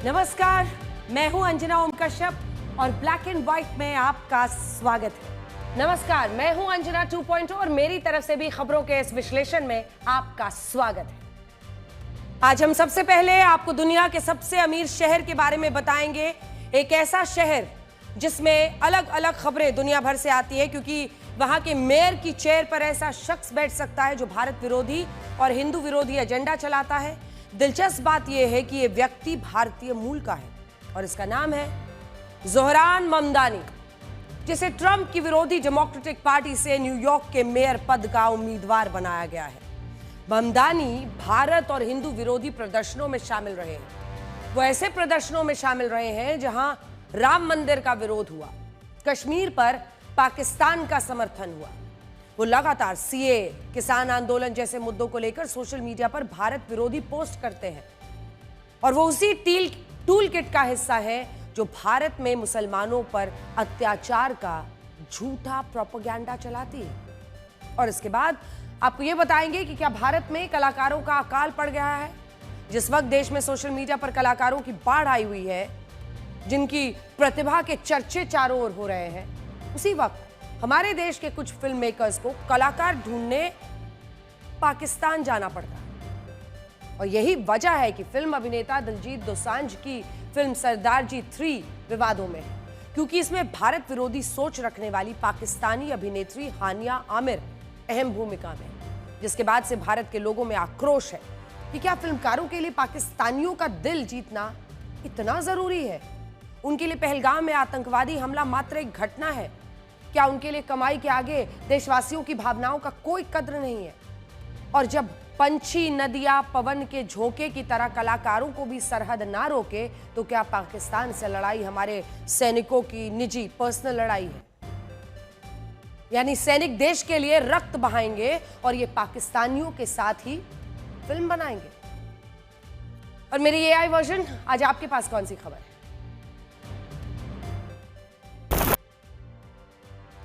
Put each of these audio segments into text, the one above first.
नमस्कार, मैं हूं अंजना ओम कश्यप और ब्लैक एंड व्हाइट में आपका स्वागत है। नमस्कार, मैं हूं अंजना 2.0 और मेरी तरफ से भी खबरों के इस विश्लेषण में आपका स्वागत है। आज हम सबसे पहले आपको दुनिया के सबसे अमीर शहर के बारे में बताएंगे। एक ऐसा शहर जिसमें अलग अलग खबरें दुनिया भर से आती है, क्योंकि वहां के मेयर की चेयर पर ऐसा शख्स बैठ सकता है जो भारत विरोधी और हिंदू विरोधी एजेंडा चलाता है। दिलचस्प बात यह है कि यह व्यक्ति भारतीय मूल का है और इसका नाम है ज़ोहरान ममदानी, जिसे ट्रंप की विरोधी डेमोक्रेटिक पार्टी से न्यूयॉर्क के मेयर पद का उम्मीदवार बनाया गया है। ममदानी भारत और हिंदू विरोधी प्रदर्शनों में शामिल रहे हैं। वो ऐसे प्रदर्शनों में शामिल रहे हैं जहां राम मंदिर का विरोध हुआ, कश्मीर पर पाकिस्तान का समर्थन हुआ। वो लगातार सीए, किसान आंदोलन जैसे मुद्दों को लेकर सोशल मीडिया पर भारत विरोधी पोस्ट करते हैं और वो उसी टूल किट का हिस्सा है जो भारत में मुसलमानों पर अत्याचार का झूठा प्रोपेगेंडा चलाती है। और इसके बाद आपको ये बताएंगे कि क्या भारत में कलाकारों का अकाल पड़ गया है। जिस वक्त देश में सोशल मीडिया पर कलाकारों की बाढ़ आई हुई है, जिनकी प्रतिभा के चर्चे चारों ओर हो रहे हैं, उसी वक्त हमारे देश के कुछ फिल्म मेकर्स को कलाकार ढूंढने पाकिस्तान जाना पड़ता है। और यही वजह है कि फिल्म अभिनेता दिलजीत दोसांझ की फिल्म सरदार जी 3 विवादों में है, क्योंकि इसमें भारत विरोधी सोच रखने वाली पाकिस्तानी अभिनेत्री हानिया आमिर अहम भूमिका में है। जिसके बाद से भारत के लोगों में आक्रोश है कि क्या फिल्मकारों के लिए पाकिस्तानियों का दिल जीतना इतना जरूरी है। उनके लिए पहलगाम में आतंकवादी हमला मात्र एक घटना है। क्या उनके लिए कमाई के आगे देशवासियों की भावनाओं का कोई कद्र नहीं है। और जब पंछी, नदियां, पवन के झोंके की तरह कलाकारों को भी सरहद ना रोके, तो क्या पाकिस्तान से लड़ाई हमारे सैनिकों की निजी पर्सनल लड़ाई है। यानी सैनिक देश के लिए रक्त बहाएंगे और ये पाकिस्तानियों के साथ ही फिल्म बनाएंगे। और मेरी एआई वर्जन, आज आपके पास कौन सी खबर है?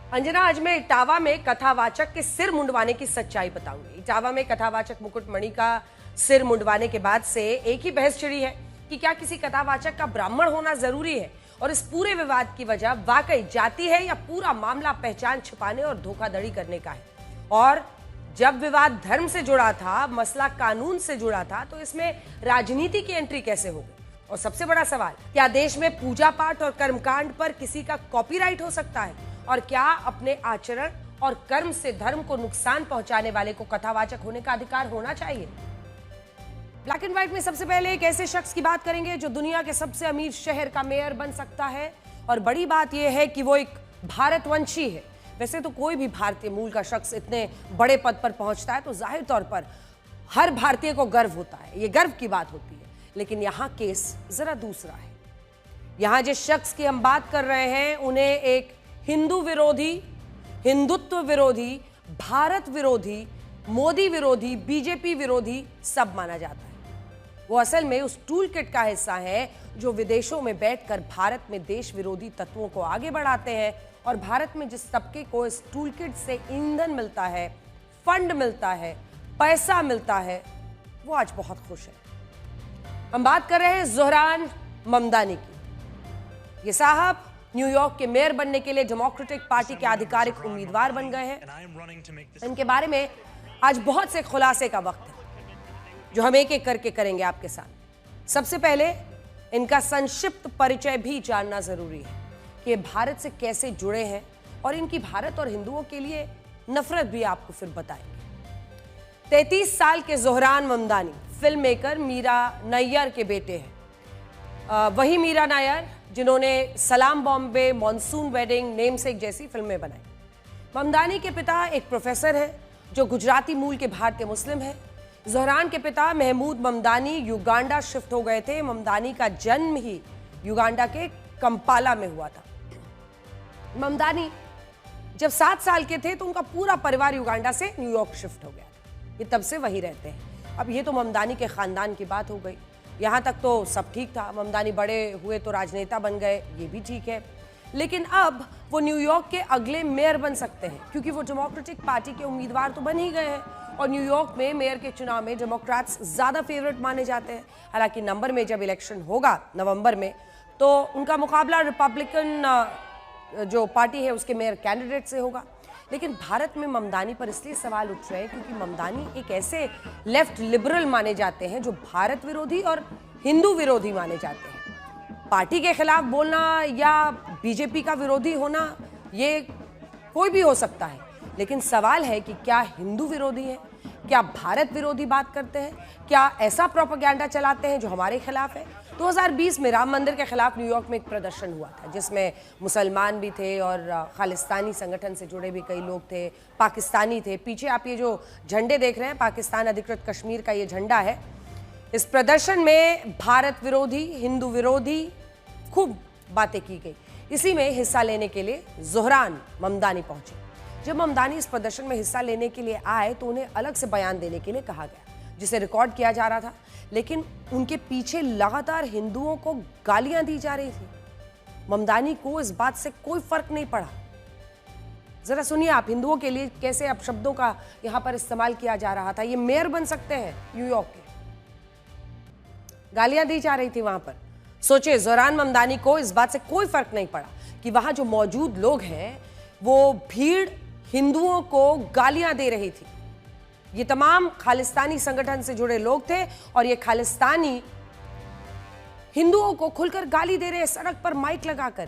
अंजना, आज मैं इटावा में कथावाचक के सिर मुंडवाने की सच्चाई बताऊंगी। इटावा में कथावाचक मुकुटमणि का सिर मुंडवाने के बाद से एक ही बहस छिड़ी है कि क्या किसी कथावाचक का ब्राह्मण होना जरूरी है। और इस पूरे विवाद की वजह वाकई जाति है या पूरा मामला पहचान छिपाने और धोखाधड़ी करने का है। और जब विवाद धर्म से जुड़ा था, मसला कानून से जुड़ा था, तो इसमें राजनीति की एंट्री कैसे हो गई। और सबसे बड़ा सवाल, क्या देश में पूजा पाठ और कर्मकांड पर किसी का कॉपीराइट हो सकता है। और क्या अपने आचरण और कर्म से धर्म को नुकसान पहुंचाने वाले को कथावाचक होने का अधिकार होना चाहिए। ब्लैक एंड व्हाइट में सबसे पहले एक ऐसे शख्स की बात करेंगे जो दुनिया के सबसे अमीर शहर का मेयर बन सकता है। और बड़ी बात यह है कि वो एक भारतवंशी है। वैसे तो कोई भी भारतीय मूल का शख्स इतने बड़े पद पर पहुंचता है तो जाहिर तौर पर हर भारतीय को गर्व होता है, ये गर्व की बात होती है। लेकिन यहां केस जरा दूसरा है। यहां जिस शख्स की हम बात कर रहे हैं, उन्हें एक हिंदू विरोधी, हिंदुत्व विरोधी, भारत विरोधी, मोदी विरोधी, बीजेपी विरोधी सब माना जाता है। वो असल में उस टूल किट का हिस्सा है जो विदेशों में बैठकर भारत में देश विरोधी तत्वों को आगे बढ़ाते हैं। और भारत में जिस तबके को इस टूल किट से ईंधन मिलता है, फंड मिलता है, पैसा मिलता है, वो आज बहुत खुश है। हम बात कर रहे हैं ज़ोहरान ममदानी की। ये साहब न्यूयॉर्क के मेयर बनने के लिए डेमोक्रेटिक पार्टी के आधिकारिक उम्मीदवार बन गए हैं। इनके बारे में आज बहुत से खुलासे का वक्त है जो हम एक एक करके करेंगे आपके साथ। सबसे पहले इनका संक्षिप्त परिचय भी जानना जरूरी है कि ये भारत से कैसे जुड़े हैं, और इनकी भारत और हिंदुओं के लिए नफरत भी आपको फिर बताएंगे। 33 साल के ज़ोहरान ममदानी फिल्म मेकर मीरा नैयर के बेटे हैं। वही मीरा नैयर जिन्होंने सलाम बॉम्बे, मॉनसून वेडिंग, नेमसेक जैसी फिल्में बनाई। ममदानी के पिता एक प्रोफेसर हैं जो गुजराती मूल के भारतीय मुस्लिम हैं। ज़ोहरान के पिता महमूद ममदानी युगांडा शिफ्ट हो गए थे। ममदानी का जन्म ही युगांडा के कंपाला में हुआ था। ममदानी जब 7 साल के थे तो उनका पूरा परिवार युगांडा से न्यूयॉर्क शिफ्ट हो गया था। ये तब से वहीं रहते हैं। अब ये तो ममदानी के खानदान की बात हो गई। यहाँ तक तो सब ठीक था। ममदानी बड़े हुए तो राजनेता बन गए, ये भी ठीक है। लेकिन अब वो न्यूयॉर्क के अगले मेयर बन सकते हैं, क्योंकि वो डेमोक्रेटिक पार्टी के उम्मीदवार तो बन ही गए हैं। और न्यूयॉर्क में मेयर के चुनाव में डेमोक्रेट्स ज्यादा फेवरेट माने जाते हैं। हालांकि नंबर में जब इलेक्शन होगा नवंबर में तो उनका मुकाबला रिपब्लिकन जो पार्टी है उसके मेयर कैंडिडेट से होगा। लेकिन भारत में ममदानी पर इसलिए सवाल उठ रहे हैं क्योंकि ममदानी एक ऐसे लेफ्ट लिबरल माने जाते हैं जो भारत विरोधी और हिंदू विरोधी माने जाते हैं। पार्टी के खिलाफ बोलना या बीजेपी का विरोधी होना ये कोई भी हो सकता है, लेकिन सवाल है कि क्या हिंदू विरोधी है, क्या भारत विरोधी बात करते हैं, क्या ऐसा प्रोपेगेंडा चलाते हैं जो हमारे खिलाफ है। 2020 में राम मंदिर के खिलाफ न्यूयॉर्क में एक प्रदर्शन हुआ था जिसमें मुसलमान भी थे और खालिस्तानी संगठन से जुड़े भी कई लोग थे, पाकिस्तानी थे। पीछे आप ये जो झंडे देख रहे हैं, पाकिस्तान अधिकृत कश्मीर का ये झंडा है। इस प्रदर्शन में भारत विरोधी, हिंदू विरोधी खूब बातें की गई। इसी में हिस्सा लेने के लिए ज़ोहरान ममदानी पहुंचे। जब ममदानी इस प्रदर्शन में हिस्सा लेने के लिए आए तो उन्हें अलग से बयान देने के लिए कहा गया जिसे रिकॉर्ड किया जा रहा था, लेकिन उनके पीछे लगातार हिंदुओं को गालियां दी जा रही थी। ममदानी को इस बात से कोई फर्क नहीं पड़ा। जरा सुनिए आप, हिंदुओं के लिए कैसे अपशब्दों का यहां पर इस्तेमाल किया जा रहा था। ये मेयर बन सकते हैं न्यूयॉर्क के, गालियां दी जा रही थी वहां पर। सोचिए, ज़ोहरान ममदानी को इस बात से कोई फर्क नहीं पड़ा कि वहां जो मौजूद लोग हैं वो भीड़ हिंदुओं को गालियां दे रही थी। ये तमाम खालिस्तानी संगठन से जुड़े लोग थे और ये खालिस्तानी हिंदुओं को खुलकर गाली दे रहे हैं सड़क पर माइक लगाकर।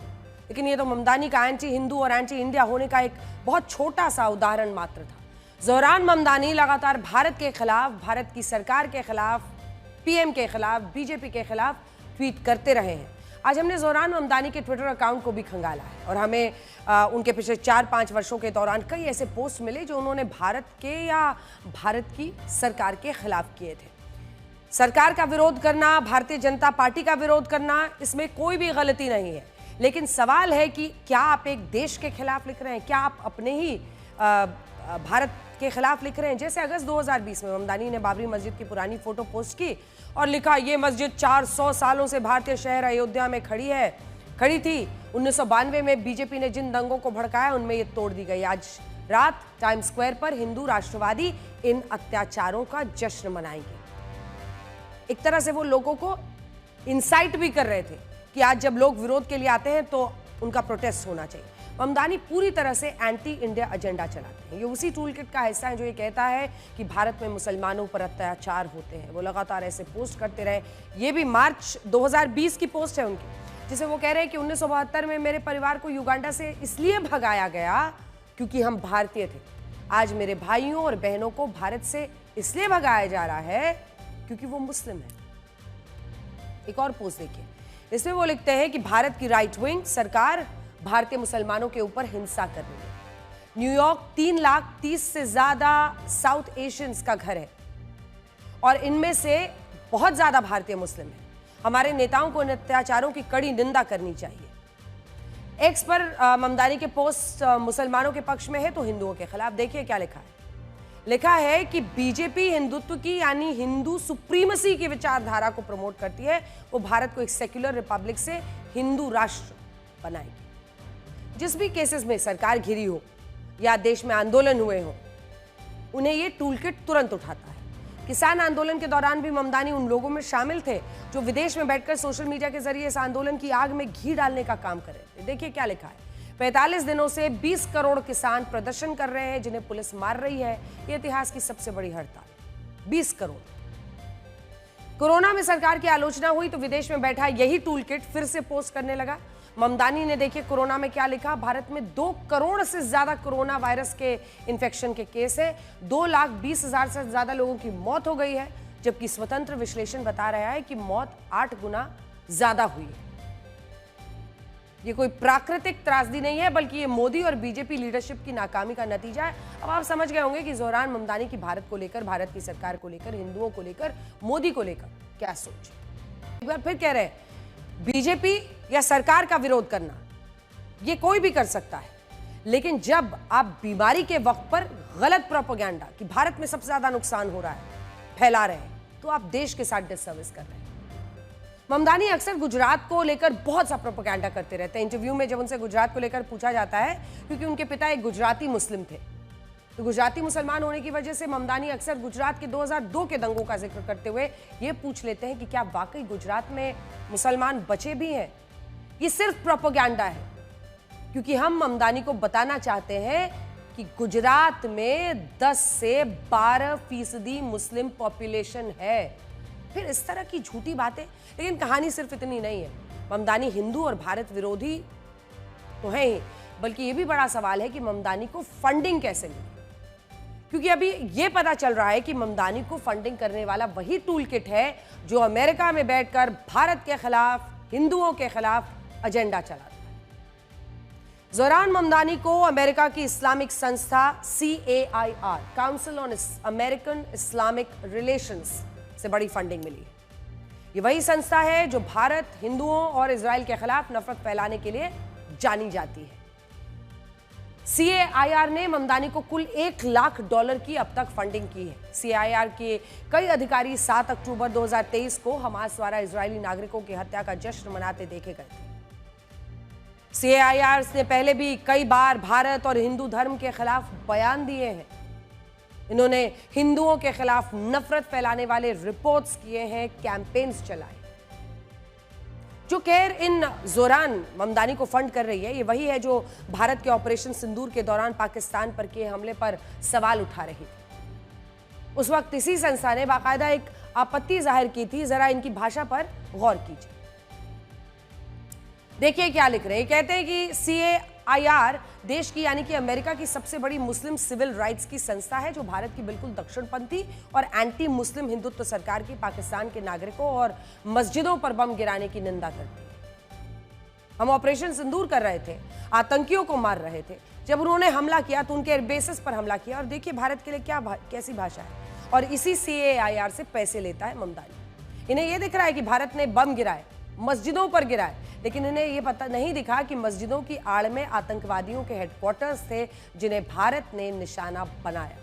लेकिन ये तो ममदानी का एंटी हिंदू और एंटी इंडिया होने का एक बहुत छोटा सा उदाहरण मात्र था। ज़ोहरान ममदानी लगातार भारत के खिलाफ, भारत की सरकार के खिलाफ, पीएम के खिलाफ, बीजेपी के खिलाफ ट्वीट करते रहे हैं। आज हमने ज़ोहरान ममदानी के ट्विटर अकाउंट को भी खंगाला है और हमें उनके पिछले 4-5 वर्षों के दौरान कई ऐसे पोस्ट मिले जो उन्होंने भारत के या भारत की सरकार के खिलाफ किए थे। सरकार का विरोध करना, भारतीय जनता पार्टी का विरोध करना, इसमें कोई भी गलती नहीं है। लेकिन सवाल है कि क्या आप एक देश के खिलाफ लिख रहे हैं, क्या आप अपने ही भारत के खिलाफ लिख रहे हैं। जैसे अगस्त 2020 में ममदानी ने बाबरी मस्जिद की पुरानी फोटो पोस्ट की और लिखा, ये मस्जिद 400 सालों से भारतीय शहर अयोध्या में खड़ी थी। 1992 में बीजेपी ने जिन दंगों को भड़काया उनमें ये तोड़ दी गई। आज रात टाइम्स स्क्वायर पर हिंदू राष्ट्रवादी इन अत्याचारों का जश्न मनाएंगे। एक तरह से वो लोगों को इंसाइट भी कर रहे थे कि आज जब लोग विरोध के लिए आते हैं तो उनका प्रोटेस्ट होना चाहिए। ममदानी पूरी तरह से एंटी इंडिया एजेंडा चलाते हैं। ये उसी टूल किट का हिस्सा है जो ये कहता है कि भारत में मुसलमानों पर अत्याचार होते हैं। वो लगातार ऐसे पोस्ट करते रहे। ये भी मार्च 2020 की पोस्ट है उनकी, जिसे वो कह रहे हैं कि 1972 में मेरे परिवार को युगांडा से इसलिए भगाया गया क्योंकि हम भारतीय थे। आज मेरे भाइयों और बहनों को भारत से इसलिए भगाया जा रहा है क्योंकि वो मुस्लिम है। एक और पोस्ट देखिए, इसमें वो लिखते हैं कि भारत की राइट विंग सरकार भारतीय मुसलमानों के ऊपर हिंसा कर रही है। न्यूयॉर्क 3,30,000 से ज्यादा साउथ एशियंस का घर है और इनमें से बहुत ज्यादा भारतीय मुस्लिम हैं। हमारे नेताओं को इन अत्याचारों की कड़ी निंदा करनी चाहिए। एक्स पर ममदानी के पोस्ट मुसलमानों के पक्ष में है तो हिंदुओं के खिलाफ। देखिए क्या लिखा है। लिखा है कि बीजेपी हिंदुत्व की यानी हिंदू सुप्रीमसी की विचारधारा को प्रमोट करती है। वो भारत को एक सेक्युलर रिपब्लिक से हिंदू राष्ट्र बनाएगी। जिस भी केसेस में सरकार घिरी हो या देश में आंदोलन हुए हो, उन्हें ये टूलकिट तुरंत उठाता है। किसान आंदोलन के दौरान भी ममदानी उन लोगों में शामिल थे जो विदेश में बैठकर सोशल मीडिया के जरिए इस आंदोलन की आग में घी डालने का काम कर रहे थे। देखिए क्या लिखा है। 45 दिनों से 20 करोड़ किसान प्रदर्शन कर रहे हैं जिन्हें पुलिस मार रही है। ये इतिहास की सबसे बड़ी हड़ताल। 20 करोड़। कोरोना में सरकार की आलोचना हुई तो विदेश में बैठा यही टूलकिट फिर से पोस्ट करने लगा। ममदानी ने देखिए कोरोना में क्या लिखा। भारत में 2 करोड़ से ज्यादा कोरोना वायरस के इन्फेक्शन के केस है। 2,20,000 से ज्यादा लोगों की मौत हो गई है, जबकि स्वतंत्र विश्लेषण बता रहा है कि मौत 8 गुना ज्यादा हुई है। ये कोई प्राकृतिक त्रासदी नहीं है, बल्कि ये मोदी और बीजेपी लीडरशिप की नाकामी का नतीजा है। अब आप समझ गए होंगे कि ज़ोहरान ममदानी की भारत को लेकर, भारत की सरकार को लेकर, हिंदुओं को लेकर, मोदी को लेकर क्या सोच है। एक बार फिर कह रहे हैं, बीजेपी या सरकार का विरोध करना ये कोई भी कर सकता है, लेकिन जब आप बीमारी के वक्त पर गलत प्रोपेगेंडा कि भारत में सबसे ज्यादा नुकसान हो रहा है फैला रहे हैं, तो आप देश के साथ डिससर्विस कर रहे हैं। ममदानी अक्सर गुजरात को लेकर बहुत सा प्रोपेगेंडा करते रहते हैं। इंटरव्यू में जब उनसे गुजरात को लेकर पूछा जाता है, क्योंकि उनके पिता एक गुजराती मुस्लिम थे, तो गुजराती मुसलमान होने की वजह से ममदानी अक्सर गुजरात के 2002 के दंगों का जिक्र करते हुए ये पूछ लेते हैं कि क्या वाकई गुजरात में मुसलमान बचे भी हैं। ये सिर्फ प्रोपेगेंडा है, क्योंकि हम ममदानी को बताना चाहते हैं कि गुजरात में 10 से 12% मुस्लिम पॉपुलेशन है। फिर इस तरह की झूठी बातें। लेकिन कहानी सिर्फ इतनी नहीं है। ममदानी हिंदू और भारत विरोधी तो है ही, बल्कि यह भी बड़ा सवाल है कि ममदानी को फंडिंग कैसे मिली, क्योंकि अभी यह पता चल रहा है कि ममदानी को फंडिंग करने वाला वही टूल किट है जो अमेरिका में बैठकर भारत के खिलाफ, हिंदुओं के खिलाफ एजेंडा चलाता है। जोहरान ममदानी को अमेरिका की इस्लामिक संस्था CAIR, council on American Islamic relations, से बड़ी फंडिंग मिली है। ये वही संस्था है जो भारत, हिंदुओं और इजराइल के खिलाफ नफरत फैलाने के लिए जानी जाती है। CAIR ने ममदानी को कुल $1 लाख की अब तक फंडिंग की है। CAIR के कई अधिकारी 7 अक्टूबर 2023 को हमास द्वारा इजरायली नागरिकों की हत्या का जश्न मनाते देखे गए थे। CAIR ने पहले भी कई बार भारत और हिंदू धर्म के खिलाफ बयान दिए हैं। इन्होंने हिंदुओं के खिलाफ नफरत फैलाने वाले रिपोर्ट्स किए हैं, कैंपेन्स चलाए। जो खैर इन जोहरान ममदानी को फंड कर रही है, ये वही है जो भारत के ऑपरेशन सिंदूर के दौरान पाकिस्तान पर किए हमले पर सवाल उठा रही थी। उस वक्त इसी संस्था ने बाकायदा एक आपत्ति जाहिर की थी। जरा इनकी भाषा पर गौर कीजिए। देखिए क्या लिख रहे हैं। कहते हैं कि CAIR देश की यानी कि अमेरिका की सबसे बड़ी मुस्लिम सिविल राइट्स की संस्था है जो भारत की बिल्कुल दक्षिणपंथी और एंटी मुस्लिम हिंदुत्व सरकार की पाकिस्तान के नागरिकों और मस्जिदों पर बम गिराने की निंदा करती है। हम ऑपरेशन सिंदूर कर रहे थे, आतंकियों को मार रहे थे। जब उन्होंने हमला किया तो उनके एयरबेसेस पर हमला किया। और देखिए भारत के लिए कैसी भाषा है। और इसी CAIR से पैसे लेता है ममदानी। इन्हें यह दिख रहा है कि भारत ने बम गिराए, मस्जिदों पर गिराए, लेकिन इन्हें यह पता नहीं दिखा कि मस्जिदों की आड़ में आतंकवादियों के हेडक्वार्टर्स थे जिन्हें भारत ने निशाना बनाया।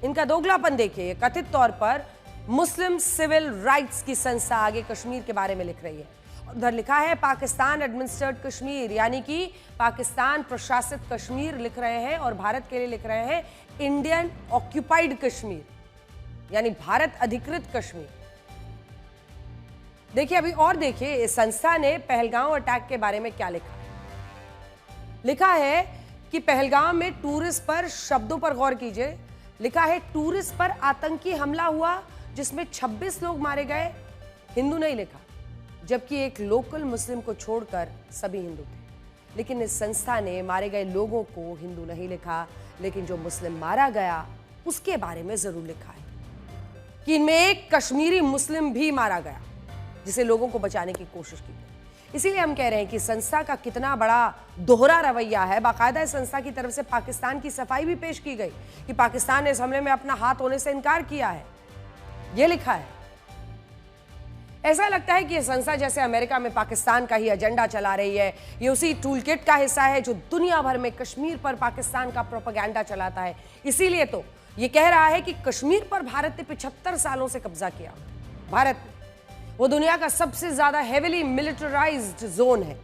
इनका दोगलापन देखिए। कथित तौर पर मुस्लिम सिविल राइट्स की संस्था आगे कश्मीर के बारे में लिख रही है। उधर लिखा है पाकिस्तान एडमिनिस्ट्रेड कश्मीर, यानी कि पाकिस्तान प्रशासित कश्मीर लिख रहे हैं, और भारत के लिए लिख रहे हैं इंडियन ऑक्यूपाइड कश्मीर, यानी भारत अधिकृत कश्मीर। देखिए अभी और देखिए इस संस्था ने पहलगांव अटैक के बारे में क्या लिखा है। लिखा है कि पहलगांव में टूरिस्ट पर, शब्दों पर गौर कीजिए, लिखा है टूरिस्ट पर आतंकी हमला हुआ जिसमें 26 लोग मारे गए। हिंदू नहीं लिखा, जबकि एक लोकल मुस्लिम को छोड़कर सभी हिंदू थे। लेकिन इस संस्था ने मारे गए लोगों को हिंदू नहीं लिखा, लेकिन जो मुस्लिम मारा गया उसके बारे में जरूर लिखा है कि इनमें एक कश्मीरी मुस्लिम भी मारा गया जिसे लोगों को बचाने की कोशिश की गई। इसीलिए हम कह रहे हैं कि संस्था का कितना बड़ा दोहरा रवैया है। बाकायदा इस संस्था की तरफ से पाकिस्तान की सफाई भी पेश की गई कि पाकिस्तान ने इस हमले में अपना हाथ होने से इनकार किया है। यह लिखा है। ऐसा लगता है कि यह संस्था जैसे अमेरिका में पाकिस्तान का ही एजेंडा चला रही है। ये उसी टूलकिट का हिस्सा है जो दुनिया भर में कश्मीर पर पाकिस्तान का प्रोपेगेंडा चलाता है। इसीलिए तो ये कह रहा है कि कश्मीर पर भारत ने 75 सालों से कब्जा किया। भारत वो दुनिया का सबसे ज्यादा हेविली मिलिटराइज्ड जोन है,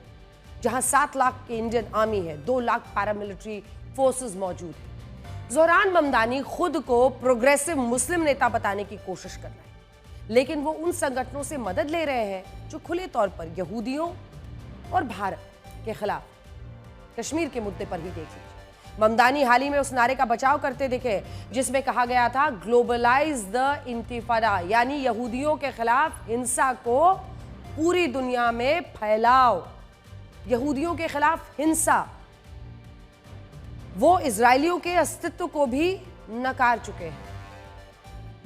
जहां 7 लाख की इंडियन आर्मी है, 2 लाख पैरामिलिट्री फोर्सेस मौजूद है। जोहरान ममदानी खुद को प्रोग्रेसिव मुस्लिम नेता बताने की कोशिश कर रहे हैं, लेकिन वो उन संगठनों से मदद ले रहे हैं जो खुले तौर पर यहूदियों और भारत के खिलाफ कश्मीर के मुद्दे पर ही देख लीजिए। ममदानी हाल ही में उस नारे का बचाव करते दिखे जिसमें कहा गया था ग्लोबलाइज द इंतिफादा, यानी यहूदियों के खिलाफ हिंसा को पूरी दुनिया में फैलाओ। यहूदियों के खिलाफ हिंसा, वो इजरायलियों के अस्तित्व को भी नकार चुके हैं।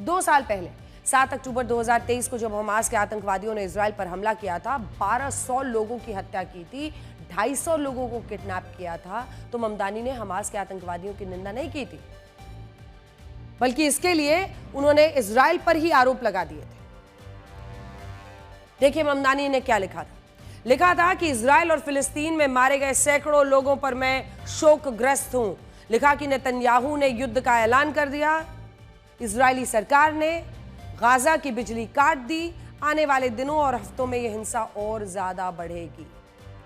2 साल पहले 7 अक्टूबर 2023 को जब हमास के आतंकवादियों ने इजराइल पर हमला किया था, 1200 लोगों की हत्या की थी, 250 लोगों को किडनैप किया था, तो ममदानी ने हमास के आतंकवादियों की निंदा नहीं की थी, बल्कि इसके लिए उन्होंने इजराइल पर ही आरोप लगा दिए थे। देखिए ममदानी ने क्या लिखा था। लिखा था कि इजराइल और फिलिस्तीन में मारे गए सैकड़ों लोगों पर मैं शोकग्रस्त हूं। लिखा कि नेतन्याहू ने युद्ध का ऐलान कर दिया, इजरायली सरकार ने गाजा की बिजली काट दी, आने वाले दिनों और हफ्तों में यह हिंसा और ज्यादा बढ़ेगी।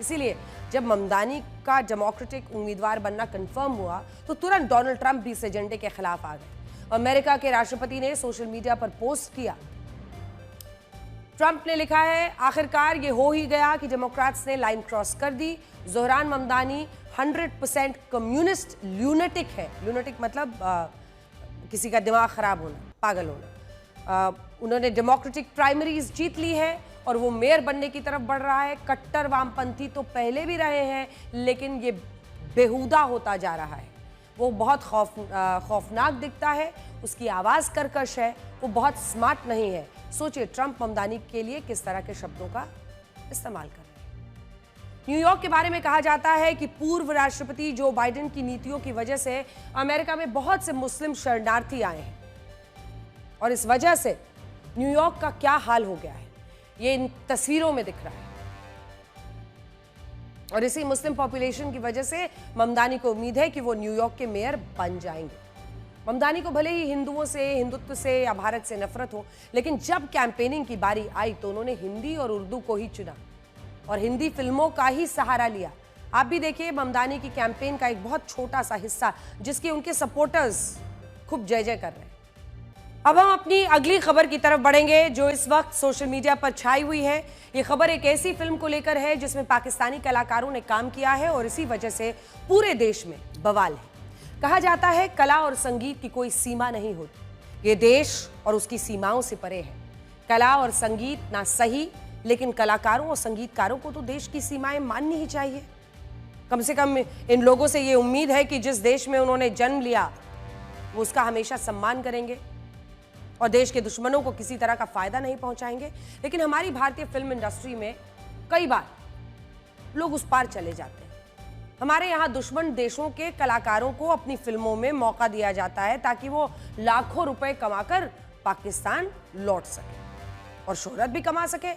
इसीलिए जब ममदानी का डेमोक्रेटिक उम्मीदवार बनना कंफर्म हुआ तो तुरंत डोनाल्ड ट्रंप भी इस एजेंडे के खिलाफ आ गए। अमेरिका के राष्ट्रपति ने सोशल मीडिया पर पोस्ट किया। ट्रंप ने लिखा है, आखिरकार ये हो ही गया कि डेमोक्रेट्स ने लाइन क्रॉस कर दी। जोहरान ममदानी 100% कम्युनिस्ट ल्यूनेटिक है। ल्यूनेटिक मतलब किसी का दिमाग खराब होना, पागल होना। उन्होंने डेमोक्रेटिक प्राइमरीज जीत ली है और वो मेयर बनने की तरफ बढ़ रहा है। कट्टर वामपंथी तो पहले भी रहे हैं, लेकिन ये बेहुदा होता जा रहा है। वो बहुत खौफनाक दिखता है, उसकी आवाज़ कर्कश है, वो बहुत स्मार्ट नहीं है। सोचिए ट्रंप ममदानी के लिए किस तरह के शब्दों का इस्तेमाल कर रहे हैं। न्यूयॉर्क के बारे में कहा जाता है कि पूर्व राष्ट्रपति जो बाइडेन की नीतियों की वजह से अमेरिका में बहुत से मुस्लिम शरणार्थी आए हैं और इस वजह से न्यूयॉर्क का क्या हाल हो गया है ये इन तस्वीरों में दिख रहा है। और इसी मुस्लिम पॉपुलेशन की वजह से ममदानी को उम्मीद है कि वो न्यूयॉर्क के मेयर बन जाएंगे। ममदानी को भले ही हिंदुओं से, हिंदुत्व से या भारत से नफरत हो, लेकिन जब कैंपेनिंग की बारी आई तो उन्होंने हिंदी और उर्दू को ही चुना और हिंदी फिल्मों का ही सहारा लिया। आप भी देखिए ममदानी की कैंपेन का एक बहुत छोटा सा हिस्सा जिसके उनके सपोर्टर्स खूब जय जय कर रहे हैं। अब हम अपनी अगली खबर की तरफ बढ़ेंगे जो इस वक्त सोशल मीडिया पर छाई हुई है। ये खबर एक ऐसी फिल्म को लेकर है जिसमें पाकिस्तानी कलाकारों ने काम किया है और इसी वजह से पूरे देश में बवाल है। कहा जाता है कला और संगीत की कोई सीमा नहीं होती, ये देश और उसकी सीमाओं से परे है। कला और संगीत ना सही, लेकिन कलाकारों और संगीतकारों को तो देश की सीमाएं माननी ही चाहिए। कम से कम इन लोगों से ये उम्मीद है कि जिस देश में उन्होंने जन्म लिया वो उसका हमेशा सम्मान करेंगे और देश के दुश्मनों को किसी तरह का फायदा नहीं पहुंचाएंगे। लेकिन हमारी भारतीय फिल्म इंडस्ट्री में कई बार लोग उस पार चले जाते हैं। हमारे यहाँ दुश्मन देशों के कलाकारों को अपनी फिल्मों में मौका दिया जाता है ताकि वो लाखों रुपए कमाकर पाकिस्तान लौट सके और शोहरत भी कमा सके।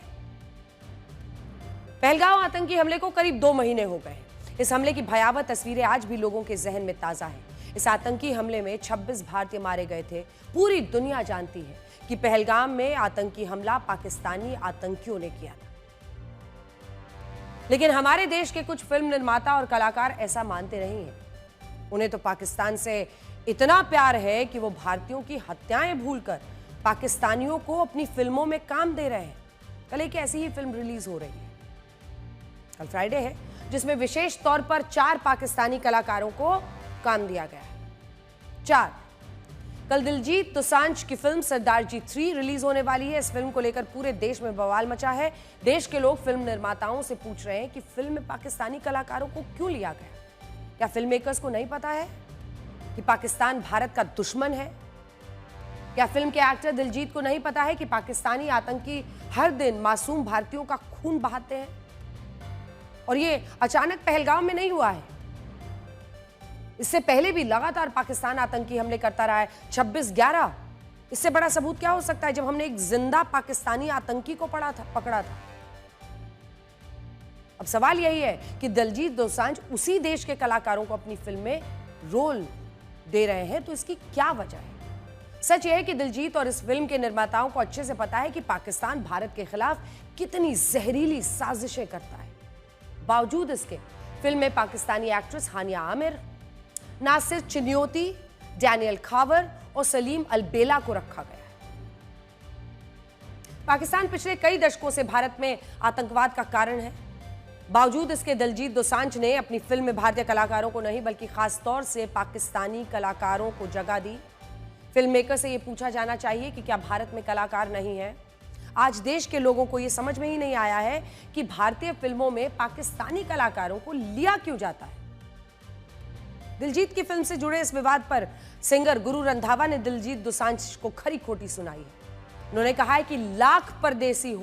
पहलगाम आतंकी हमले को करीब 2 महीने हो गए। इस हमले की भयावह तस्वीरें आज भी लोगों के जहन में ताजा है। इस आतंकी हमले में 26 भारतीय मारे गए थे। पूरी दुनिया जानती है कि पहलगाम में आतंकी हमला पाकिस्तानी आतंकियों ने किया था, लेकिन हमारे देश के कुछ फिल्म निर्माता और कलाकार ऐसा मानते नहीं हैं। उन्हें तो पाकिस्तान से इतना प्यार है कि वो भारतीयों की हत्याएं भूलकर पाकिस्तानियों को अपनी फिल्मों में काम दे रहे हैं। कल एक ऐसी ही फिल्म रिलीज हो रही है, कल फ्राइडे है, जिसमें विशेष तौर पर 4 पाकिस्तानी कलाकारों को काम दिया गया है। 4 कल दिलजीत दोसांझ की फिल्म सरदार जी 3 रिलीज होने वाली है। इस फिल्म को लेकर पूरे देश में बवाल मचा है। देश के लोग फिल्म निर्माताओं से पूछ रहे हैं कि फिल्म में पाकिस्तानी कलाकारों को क्यों लिया गया। क्या फिल्म मेकर्स को नहीं पता है कि पाकिस्तान भारत का दुश्मन है? क्या फिल्म के एक्टर दिलजीत को नहीं पता है कि पाकिस्तानी आतंकी हर दिन मासूम भारतीयों का खून बहाते हैं? और ये अचानक पहलगाम में नहीं हुआ है, इससे पहले भी लगातार पाकिस्तान आतंकी हमले करता रहा है। 26/11 इससे बड़ा सबूत क्या हो सकता है जब हमने एक जिंदा पाकिस्तानी आतंकी को पकड़ा था। अब सवाल यही है कि दिलजीत दोसांझ उसी देश के कलाकारों को अपनी फिल्म में रोल दे रहे हैं, तो इसकी क्या वजह है? सच यह है कि दिलजीत और इस फिल्म के निर्माताओं को अच्छे से पता है कि पाकिस्तान भारत के खिलाफ कितनी जहरीली साजिशें करता है। बावजूद इसके फिल्म में पाकिस्तानी एक्ट्रेस हानिया आमिर, नासिर चिन्योती, डैनियल खावर और सलीम अलबेला को रखा गया है। पाकिस्तान पिछले कई दशकों से भारत में आतंकवाद का कारण है। बावजूद इसके दिलजीत दोसांझ ने अपनी फिल्म में भारतीय कलाकारों को नहीं बल्कि खास तौर से पाकिस्तानी कलाकारों को जगह दी। फिल्म मेकर से यह पूछा जाना चाहिए कि क्या भारत में कलाकार नहीं है? आज देश के लोगों को यह समझ में ही नहीं आया है कि भारतीय फिल्मों में पाकिस्तानी कलाकारों को लिया क्यों जाता है। दिलजीत की फिल्म से जुड़े इस विवाद पर सिंगर गुरु रंधावा ने दिलजीत दोसांझ को खरी खोटी सुनाई है। उन्होंने कहा है कि लाख परदेसी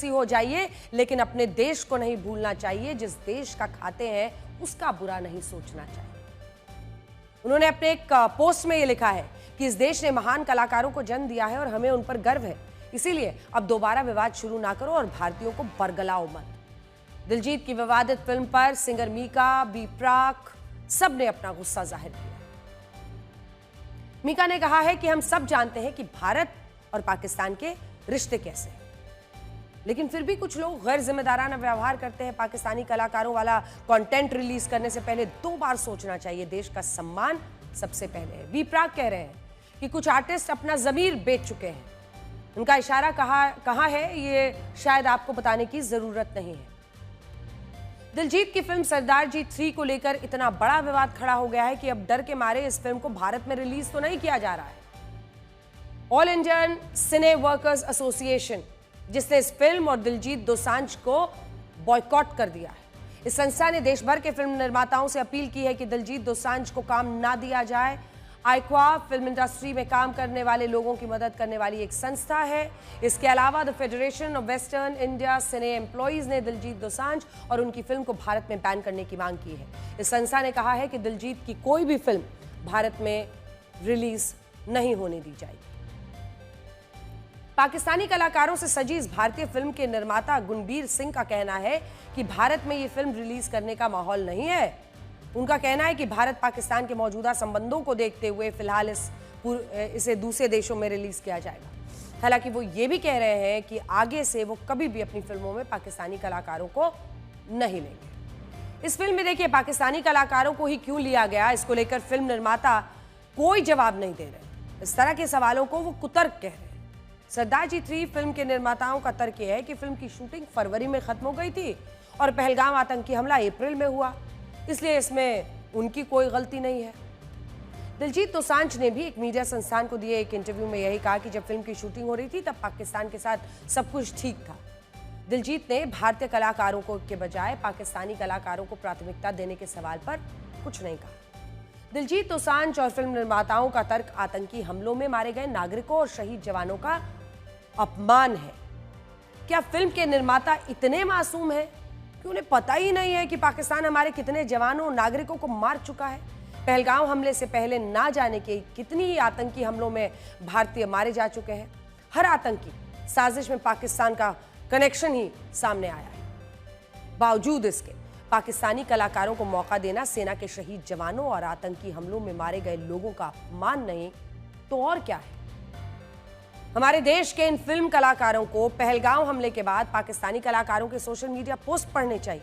हो जाइए, लेकिन अपने देश को नहीं भूलना चाहिए। जिस देश का खाते हैं उसका बुरा नहीं सोचना चाहिए। उन्होंने अपने एक पोस्ट में यह लिखा है कि इस देश ने महान कलाकारों को जन्म दिया है और हमें उन पर गर्व है। इसीलिए अब दोबारा विवाद शुरू ना करो और भारतीयों को बरगलाओ मत। दिलजीत की विवादित फिल्म पर सिंगर मीका, बी प्राक सब ने अपना गुस्सा जाहिर किया। मीका ने कहा है कि हम सब जानते हैं कि भारत और पाकिस्तान के रिश्ते कैसे हैं। लेकिन फिर भी कुछ लोग गैर जिम्मेदाराना व्यवहार करते हैं। पाकिस्तानी कलाकारों वाला कंटेंट रिलीज करने से पहले 2 बार सोचना चाहिए। देश का सम्मान सबसे पहले है। वी प्राक कह रहे हैं कि कुछ आर्टिस्ट अपना जमीर बेच चुके हैं। उनका इशारा कहाँ है ये शायद आपको बताने की जरूरत नहीं है। दिलजीत की फिल्म सरदार जी 3 को लेकर इतना बड़ा विवाद खड़ा हो गया है कि अब डर के मारे इस फिल्म को भारत में रिलीज तो नहीं किया जा रहा है। ऑल इंडियन सिने वर्कर्स एसोसिएशन, जिसने इस फिल्म और दिलजीत दोसांझ को बॉयकॉट कर दिया है। इस संस्था ने देश भर के फिल्म निर्माताओं से अपील की है कि दिलजीत दोसांझ को काम ना दिया जाए। आईक्वा फिल्म इंडस्ट्री में काम करने वाले लोगों की मदद करने वाली एक संस्था है। इसके अलावा the federation of western India cine employees ने दिलजीत दोसांझ और उनकी फिल्म को भारत में बैन करने की मांग की है। इस संस्था ने कहा है कि दिलजीत की कोई भी फिल्म भारत में रिलीज नहीं होने दी जाएगी। पाकिस्तानी कलाकारों से सजी इस भारतीय फिल्म के निर्माता गुनबीर सिंह का कहना है कि भारत में ये फिल्म रिलीज करने का माहौल नहीं है। उनका कहना है कि भारत पाकिस्तान के मौजूदा संबंधों को देखते हुए फिलहाल इसे दूसरे देशों में रिलीज किया जाएगा। हालांकि वो ये भी कह रहे हैं कि आगे से वो कभी भी अपनी फिल्मों में पाकिस्तानी कलाकारों को नहीं लेंगे। इस फिल्म में देखिए पाकिस्तानी कलाकारों को ही क्यों लिया गया, इसको लेकर फिल्म निर्माता कोई जवाब नहीं दे रहे। इस तरह के सवालों को वो कुतर्क कह रहे हैं। सरदार जी 3 फिल्म के निर्माताओं का तर्क यह है कि फिल्म की शूटिंग फरवरी में खत्म हो गई थी और पहलगाम आतंकी हमला अप्रैल में हुआ, इसलिए इसमें उनकी कोई गलती नहीं है। दिलजीत दोसांझ ने भी एक मीडिया संस्थान को दिए एक इंटरव्यू में यही कहा कि जब फिल्म की शूटिंग हो रही थी तब पाकिस्तान के साथ सब कुछ ठीक था। दिलजीत ने भारतीय कलाकारों को के बजाय पाकिस्तानी कलाकारों को प्राथमिकता देने के सवाल पर कुछ नहीं कहा। दिलजीत दोसांझ और फिल्म निर्माताओं का तर्क आतंकी हमलों में मारे गए नागरिकों और शहीद जवानों का अपमान है। क्या फिल्म के निर्माता इतने मासूम हैं कि उन्हें पता ही नहीं है कि पाकिस्तान हमारे कितने जवानों और नागरिकों को मार चुका है? पहलगाम हमले से पहले ना जाने के कितनी ही आतंकी हमलों में भारतीय मारे जा चुके हैं। हर आतंकी साजिश में पाकिस्तान का कनेक्शन ही सामने आया है। बावजूद इसके पाकिस्तानी कलाकारों को मौका देना सेना के शहीद जवानों और आतंकी हमलों में मारे गए लोगों का अपमान नहीं तो और क्या है। हमारे देश के इन फिल्म कलाकारों को पहलगाम हमले के बाद पाकिस्तानी कलाकारों के सोशल मीडिया पोस्ट पढ़ने चाहिए।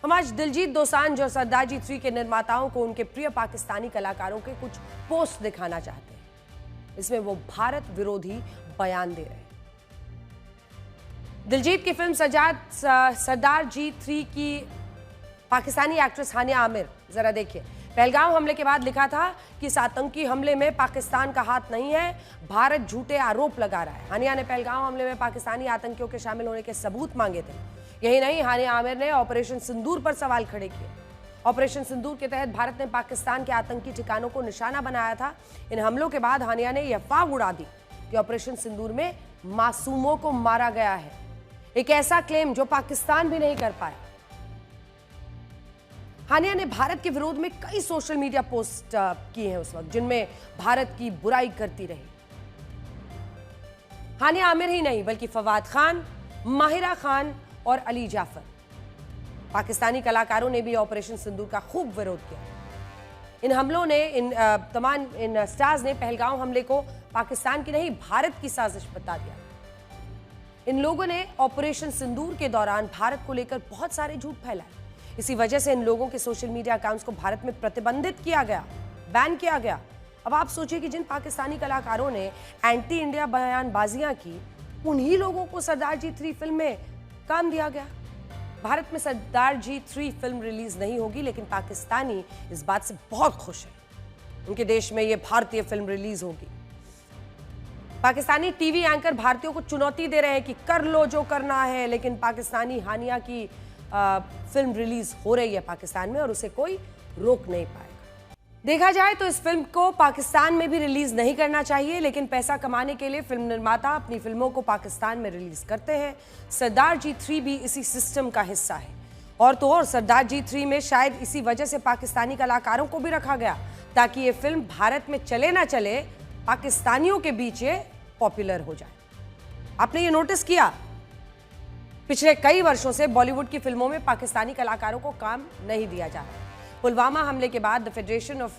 हम आज दिलजीत दोसांझ और सरदार जी 3 के निर्माताओं को उनके प्रिय पाकिस्तानी कलाकारों के कुछ पोस्ट दिखाना चाहते हैं। इसमें वो भारत विरोधी बयान दे रहे हैं। दिलजीत की फिल्म सरदार जी 3 की पाकिस्तानी एक्ट्रेस हानिया आमिर, जरा देखिए। पहलगाम हमले के बाद लिखा था कि इस आतंकी हमले में पाकिस्तान का हाथ नहीं है, भारत झूठे आरोप लगा रहा है। हानिया ने पहलगाम हमले में पाकिस्तानी आतंकियों के शामिल होने के सबूत मांगे थे। यही नहीं, हानिया आमिर ने ऑपरेशन सिंदूर पर सवाल खड़े किए। ऑपरेशन सिंदूर के तहत भारत ने पाकिस्तान के आतंकी ठिकानों को निशाना बनाया था। इन हमलों के बाद हानिया ने यह अफवाह उड़ा दी कि ऑपरेशन सिंदूर में मासूमों को मारा गया है, एक ऐसा क्लेम जो पाकिस्तान भी नहीं कर पाया। हानिया ने भारत के विरोध में कई सोशल मीडिया पोस्ट किए हैं उस वक्त, जिनमें भारत की बुराई करती रही। हानिया आमिर ही नहीं बल्कि फवाद खान, माहिरा खान और अली जाफर, पाकिस्तानी कलाकारों ने भी ऑपरेशन सिंदूर का खूब विरोध किया। इन हमलों ने इन स्टार्स ने पहलगाम हमले को पाकिस्तान की नहीं भारत की साजिश बता दिया। इन लोगों ने ऑपरेशन सिंदूर के दौरान भारत को लेकर बहुत सारे झूठ फैलाए। इसी वजह से इन लोगों के सोशल मीडिया अकाउंट्स को भारत में प्रतिबंधित किया गया, बैन किया गया। अब आप सोचिए कि जिन पाकिस्तानी कलाकारों ने एंटी इंडिया बयानबाजियां की, उन्हीं लोगों को सरदार जी 3 फिल्म में काम दिया गया। भारत में सरदार जी 3 फिल्म रिलीज नहीं होगी, लेकिन पाकिस्तानी इस बात से बहुत खुश है। उनके देश में यह भारतीय फिल्म रिलीज होगी। पाकिस्तानी टीवी एंकर भारतीयों को चुनौती दे रहे हैं कि कर लो जो करना है, लेकिन पाकिस्तानी हानिया की फिल्म रिलीज हो रही है पाकिस्तान में और उसे कोई रोक नहीं पाएगा। देखा जाए तो इस फिल्म को पाकिस्तान में भी रिलीज नहीं करना चाहिए, लेकिन पैसा कमाने के लिए फिल्म निर्माता अपनी फिल्मों को पाकिस्तान में रिलीज करते हैं। सरदार जी 3 भी इसी सिस्टम का हिस्सा है। और तो और सरदार जी 3 में शायद इसी वजह से पाकिस्तानी कलाकारों को भी रखा गया, ताकि ये फिल्म भारत में चले ना चले, पाकिस्तानियों के बीच ये पॉपुलर हो जाए। आपने ये नोटिस किया, पिछले कई वर्षों से बॉलीवुड की फिल्मों में पाकिस्तानी कलाकारों को काम नहीं दिया जा रहा। पुलवामा हमले के बाद the federation of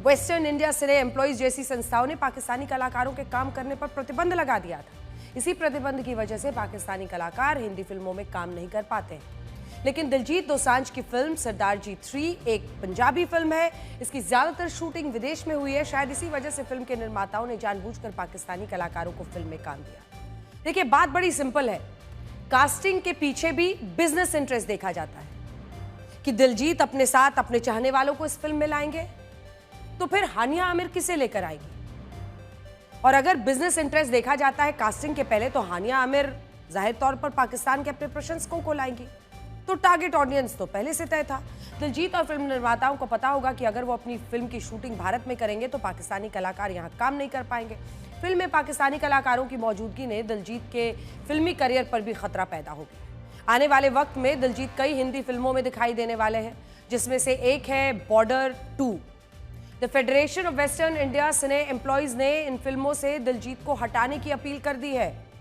western India cine employees जैसी संस्थाओं ने पाकिस्तानी कलाकारों के काम करने पर प्रतिबंध लगा दिया था। इसी प्रतिबंध की वजह से पाकिस्तानी कलाकार हिंदी फिल्मों में काम नहीं कर पाते हैं। लेकिन दिलजीत दोसांझ की फिल्म सरदार जी 3 एक पंजाबी फिल्म है। इसकी ज्यादातर शूटिंग विदेश में हुई है। शायद इसी वजह से फिल्म के निर्माताओं ने जानबूझकर पाकिस्तानी कलाकारों को फिल्म में काम दिया। देखिए, बात बड़ी सिंपल है। कास्टिंग के पीछे भी बिजनेस इंटरेस्ट देखा जाता है कि दिलजीत अपने साथ अपने चाहने वालों को इस फिल्म में लाएंगे, तो फिर हानिया आमिर किसे लेकर आएगी? और अगर बिजनेस इंटरेस्ट देखा जाता है कास्टिंग के पहले, तो हानिया आमिर जाहिर तौर पर पाकिस्तान के अपने प्रशंसकों को लाएंगी, तो टारगेट ऑडियंस तो पहले से तय था। दिलजीत और फिल्म निर्माताओं को पता होगा कि अगर वो अपनी फिल्म की शूटिंग भारत में करेंगे तो पाकिस्तानी कलाकार यहाँ काम नहीं कर पाएंगे। फिल्म में पाकिस्तानी कलाकारों की मौजूदगी ने दिलजीत के फिल्मी करियर पर भी खतरा पैदा हो गया। आने वाले वक्त में दिलजीत कई हिंदी फिल्मों में दिखाई देने वाले हैं, जिसमें से एक है border 2। The federation of western India cine employees ने इन फिल्मों से दिलजीत को हटाने की अपील कर दी है।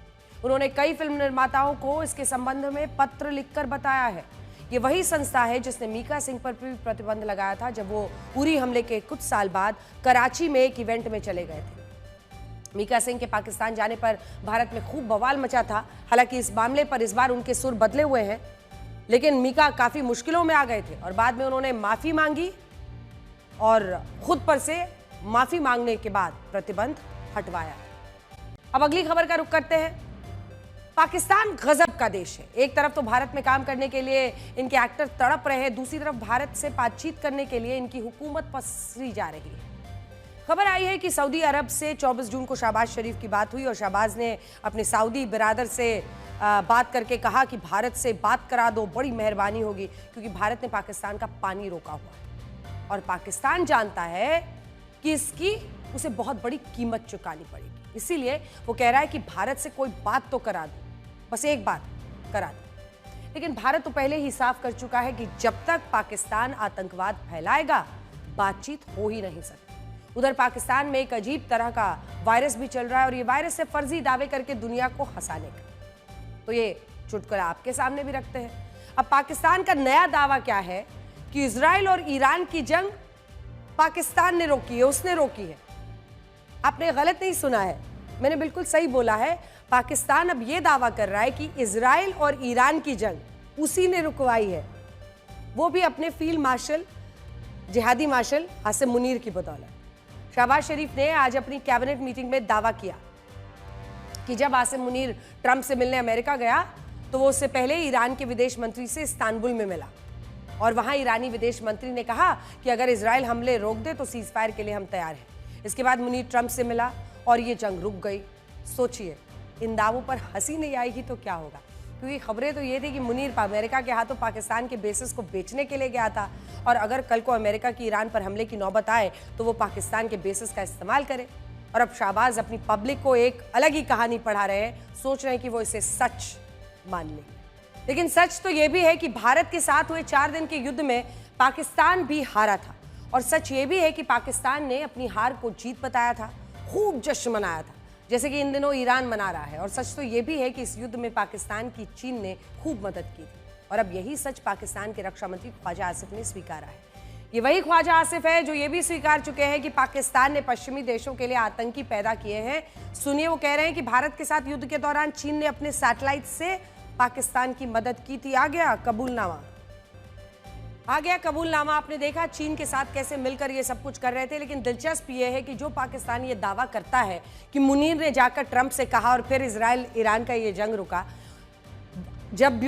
उन्होंने कई फिल्म निर्माताओं को इसके संबंध में पत्र लिखकर बताया है। ये वही संस्था है जिसने मीका सिंह पर भी प्रतिबंध लगाया था जब वो उरी हमले के कुछ साल बाद कराची में एक इवेंट में चले गए थे। मीका सिंह के पाकिस्तान जाने पर भारत में खूब बवाल मचा था। हालांकि इस मामले पर इस बार उनके सुर बदले हुए हैं, लेकिन मीका काफी मुश्किलों में आ गए थे और बाद में उन्होंने माफी मांगी और खुद पर से माफी मांगने के बाद प्रतिबंध हटवाया। अब अगली खबर का रुख करते हैं। पाकिस्तान गजब का देश है। एक तरफ तो भारत में काम करने के लिए इनके एक्टर तड़प रहे हैं, दूसरी तरफ भारत से बातचीत करने के लिए इनकी हुकूमत पसरी जा रही है। खबर आई है कि सऊदी अरब से 24 जून को शहबाज शरीफ की बात हुई और शहबाज ने अपने सऊदी बिरादर से बात करके कहा कि भारत से बात करा दो, बड़ी मेहरबानी होगी, क्योंकि भारत ने पाकिस्तान का पानी रोका हुआ है और पाकिस्तान जानता है कि इसकी उसे बहुत बड़ी कीमत चुकानी पड़ेगी। इसीलिए वो कह रहा है कि भारत से कोई बात तो करा दो, बस एक बात करा दो। लेकिन भारत तो पहले ही साफ कर चुका है कि जब तक पाकिस्तान आतंकवाद फैलाएगा, बातचीत हो ही नहीं सकती। उधर पाकिस्तान में एक अजीब तरह का वायरस भी चल रहा है और ये वायरस से फर्जी दावे करके दुनिया को हंसाने का। तो ये चुटकुला आपके सामने भी रखते हैं। अब पाकिस्तान का नया दावा क्या है कि इजराइल और ईरान की जंग पाकिस्तान ने रोकी है, उसने रोकी है। आपने गलत नहीं सुना है, मैंने बिल्कुल सही बोला है। पाकिस्तान अब यह दावा कर रहा है कि इजराइल और ईरान की जंग उसी ने रुकवाई है, वो भी अपने फील्ड मार्शल, जिहादी मार्शल आसिम मुनीर की बदौलत। शहबाज शरीफ ने आज अपनी कैबिनेट मीटिंग में दावा किया कि जब आसिम मुनीर ट्रंप से मिलने अमेरिका गया तो वो उससे पहले ईरान के विदेश मंत्री से इस्तांबुल में मिला और वहां ईरानी विदेश मंत्री ने कहा कि अगर इजराइल हमले रोक दे तो सीज फायर के लिए हम तैयार हैं। इसके बाद मुनीर ट्रंप से मिला और ये जंग रुक गई। सोचिए, इन दावों पर हंसी नहीं आएगी तो क्या होगा, क्योंकि खबरें तो ये थी कि मुनीर अमेरिका के हाथों पाकिस्तान के बेसिस को बेचने के लिए गया था और अगर कल को अमेरिका की ईरान पर हमले की नौबत आए तो वो पाकिस्तान के बेसिस का इस्तेमाल करे। और अब शहबाज अपनी पब्लिक को एक अलग ही कहानी पढ़ा रहे हैं, सोच रहे हैं कि वो इसे सच मान लेंगे। लेकिन सच तो ये भी है कि भारत के साथ हुए 4 दिन के युद्ध में पाकिस्तान भी हारा था और सच ये भी है कि पाकिस्तान ने अपनी हार को जीत बताया था, खूब जश्न मनाया था, जैसे कि इन दिनों ईरान मना रहा है। और सच तो ये भी है कि इस युद्ध में पाकिस्तान की चीन ने खूब मदद की थी और अब यही सच पाकिस्तान के रक्षा मंत्री ख्वाजा आसिफ ने स्वीकारा है। ये वही ख्वाजा आसिफ है जो ये भी स्वीकार चुके हैं कि पाकिस्तान ने पश्चिमी देशों के लिए आतंकी पैदा किए हैं। सुनिए, वो कह रहे हैं कि भारत के साथ युद्ध के दौरान चीन ने अपने सैटेलाइट से पाकिस्तान की मदद की थी। आ गया कबूलनामा। आपने देखा चीन के साथ कैसे मिलकर ये सब कुछ कर रहे थे। लेकिन दिलचस्प ये है कि जो पाकिस्तान ये दावा करता है कि मुनीर ने जाकर ट्रंप से कहा और फिर इजराइल ईरान का ये जंग रुका, जब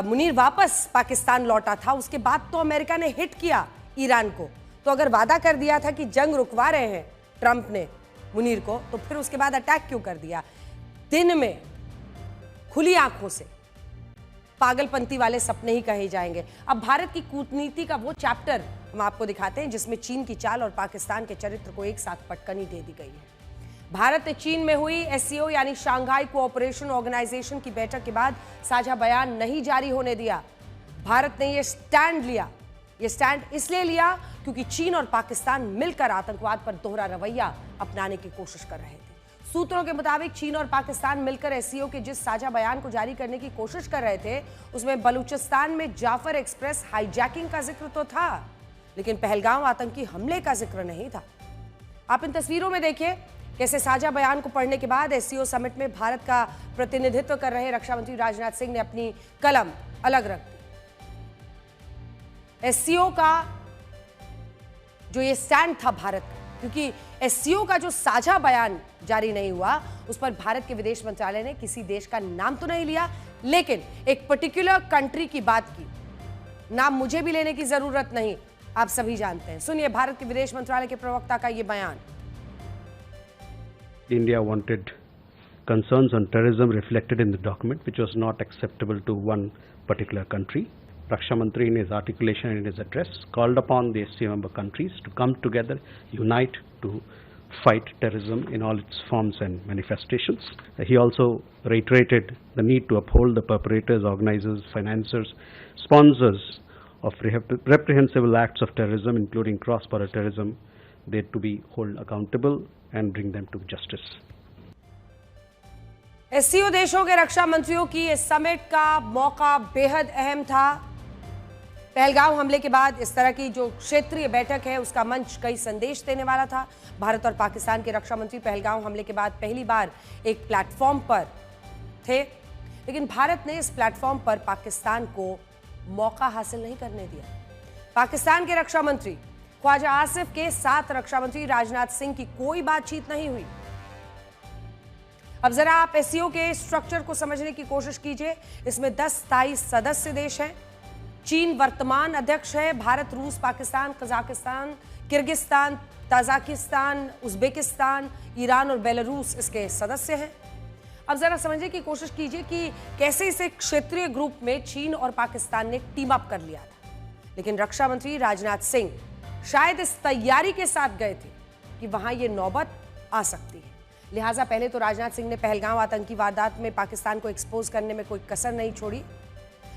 मुनीर वापस पाकिस्तान लौटा था उसके बाद तो अमेरिका ने हिट किया ईरान को। तो अगर वादा कर दिया था कि जंग रुकवा रहे हैं ट्रंप ने मुनीर को, तो फिर उसके बाद अटैक क्यों कर दिया? दिन में खुली आंखों से पागलपंती वाले सपने ही कहे जाएंगे। अब भारत की कूटनीति का वो चैप्टर हम आपको दिखाते हैं जिसमें चीन की चाल और पाकिस्तान के चरित्र को एक साथ पटकनी दे दी गई है। भारत ने चीन में हुई एससीओ यानी शांघाई कोऑपरेशन ऑर्गेनाइजेशन की बैठक के बाद साझा बयान नहीं जारी होने दिया। भारत ने यह स्टैंड लिया। यह स्टैंड इसलिए लिया क्योंकि चीन और पाकिस्तान मिलकर आतंकवाद पर दोहरा रवैया अपनाने की कोशिश कर रहे थे। सूत्रों के मुताबिक चीन और पाकिस्तान मिलकर एससीओ के जिस साझा बयान को जारी करने की कोशिश कर रहे थे उसमें बलूचिस्तान में जाफर एक्सप्रेस हाईजैकिंग का जिक्र तो था, लेकिन पहलगाम आतंकी हमले का जिक्र नहीं था। आप इन तस्वीरों में देखिए, कैसे साझा बयान को पढ़ने के बाद एससीओ समिट में भारत का प्रतिनिधित्व कर रहे रक्षा मंत्री राजनाथ सिंह ने अपनी कलम अलग रख दी। एससीओ का जो ये स्टैंड था भारत का, क्योंकि एससीओ का जो साझा बयान जारी नहीं हुआ उस पर भारत के विदेश मंत्रालय ने किसी देश का नाम तो नहीं लिया, लेकिन एक पर्टिकुलर कंट्री की बात की। नाम मुझे भी लेने की जरूरत नहीं, आप सभी जानते हैं। सुनिए भारत के विदेश मंत्रालय के प्रवक्ता का यह बयान। India wanted concerns on terrorism reflected in the document, which was not acceptable to one particular country. Raksha Mantri, in his articulation and in his address, called upon the SCO member countries to come together, unite to fight terrorism in all its forms and manifestations. He also reiterated the need to uphold the perpetrators, organizers, financiers, sponsors of reprehensible acts of terrorism, including cross-border terrorism, they to be held accountable and bring them to justice. SCO देशों के रक्षा मंत्रियों की इस summit का मौका बेहद अहम था। पहलगाम हमले के बाद इस तरह की जो क्षेत्रीय बैठक है उसका मंच कई संदेश देने वाला था। भारत और पाकिस्तान के रक्षा मंत्री पहलगाम हमले के बाद पहली बार एक प्लेटफॉर्म पर थे, लेकिन भारत ने इस प्लेटफॉर्म पर पाकिस्तान को मौका हासिल नहीं करने दिया। पाकिस्तान के रक्षा मंत्री ख्वाजा आसिफ के साथ रक्षा मंत्री राजनाथ सिंह की कोई बातचीत नहीं हुई। अब जरा आप एससीओ के स्ट्रक्चर को समझने की कोशिश कीजिए। इसमें 10 स्थायी सदस्य देश हैं। चीन वर्तमान अध्यक्ष है। भारत, रूस, Pakistan, Kazakhstan, Kyrgyzstan, Tajikistan, Uzbekistan, Iran और बेलारूस इसके सदस्य हैं। अब जरा समझने की कोशिश कीजिए कि कैसे इसे क्षेत्रीय ग्रुप में चीन और पाकिस्तान ने टीम अप कर लिया था, लेकिन रक्षा मंत्री राजनाथ सिंह शायद इस तैयारी के साथ गए थे कि वहां ये नौबत आ सकती है। लिहाजा पहले तो राजनाथ सिंह ने पहलगाम आतंकी वारदात में पाकिस्तान को एक्सपोज करने में कोई कसर नहीं छोड़ी।